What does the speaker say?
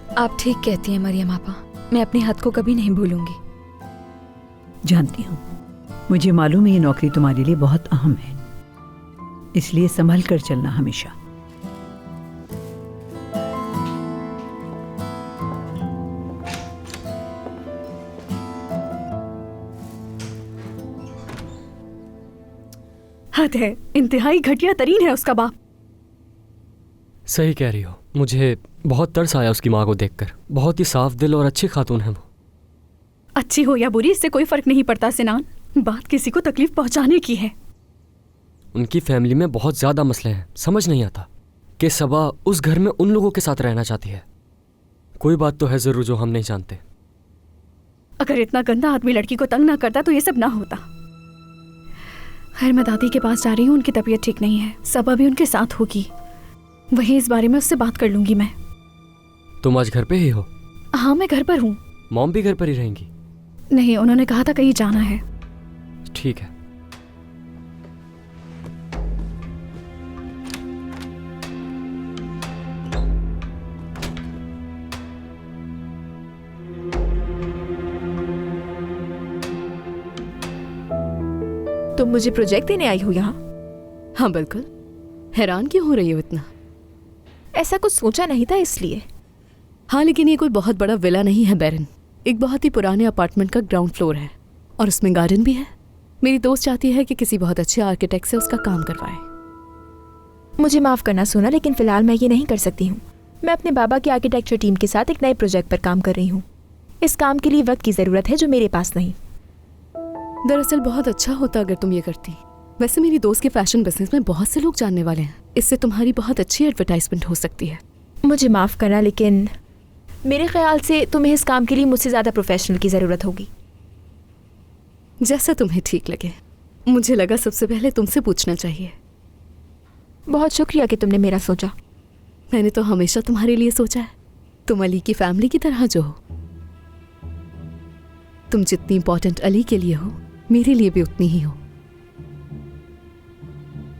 आप ठीक कहती हैं मरियम आपा, मैं अपनी हद को कभी नहीं भूलूंगी। जानती हूँ, मुझे मालूम है ये नौकरी तुम्हारे लिए बहुत अहम है, इसलिए संभल कर चलना हमेशा। हद है, इंतहाई घटिया तरीन है उसका बाप। सही कह रही हो, मुझे बहुत तरस आया उसकी माँ को देखकर। बहुत ही साफ दिल और अच्छी खातून है वो। अच्छी हो या बुरी इससे कोई फर्क नहीं पड़ता सिनान, बात किसी को तकलीफ पहुंचाने की है। उनकी फैमिली में बहुत ज्यादा मसले हैं, समझ नहीं आता कि सबा उस घर में उन लोगों के साथ रहना चाहती है। कोई बात तो है जरूर जो हम नहीं जानते। अगर इतना गंदा आदमी लड़की को तंग ना करता तो ये सब ना होता। खैर, मैं दादी के पास जा रही हूँ, उनकी तबीयत ठीक नहीं है, सबा भी उनके साथ होगी, वहीं इस बारे में उससे बात कर लूंगी मैं। तुम आज घर पे ही हो? हाँ, मैं घर पर हूँ। मॉम भी घर पर ही रहेंगी? नहीं, उन्होंने कहा था कहीं जाना है। ठीक है। तुम मुझे प्रोजेक्ट देने आई हो यहाँ? हाँ बिल्कुल। हैरान क्यों हो रही हो इतना? ऐसा कुछ सोचा नहीं था इसलिए। हाँ, लेकिन ये कोई बहुत बड़ा विला नहीं है बैरन। एक बहुत ही पुराने अपार्टमेंट का ग्राउंड फ्लोर है और उसमें गार्डन भी है। मेरी दोस्त चाहती है कि किसी बहुत अच्छे आर्किटेक्ट से उसका काम करवाए। मुझे माफ़ करना सोना, लेकिन फ़िलहाल मैं ये नहीं कर सकती हूँ। मैं अपने बाबा की आर्किटेक्चर टीम के साथ एक नए प्रोजेक्ट पर काम कर रही हूँ। इस काम के लिए वक्त की ज़रूरत है जो मेरे पास नहीं। दरअसल बहुत अच्छा होता अगर तुम ये करती। वैसे मेरी दोस्त के फैशन बिजनेस में बहुत से लोग जानने वाले हैं, इससे तुम्हारी बहुत अच्छी एडवर्टाइजमेंट हो सकती है। मुझे माफ़ करना, लेकिन मेरे ख्याल से तुम्हें इस काम के लिए मुझसे ज़्यादा प्रोफेशनल की ज़रूरत होगी। जैसा तुम्हें ठीक लगे। मुझे लगा सबसे पहले तुमसे पूछना चाहिए। बहुत शुक्रिया कि तुमने मेरा सोचा। मैंने तो हमेशा तुम्हारे लिए सोचा है। तुम अली की फैमिली की तरह जो हो। तुम जितनी इंपॉर्टेंट अली के लिए हो, मेरे लिए भी उतनी ही हो।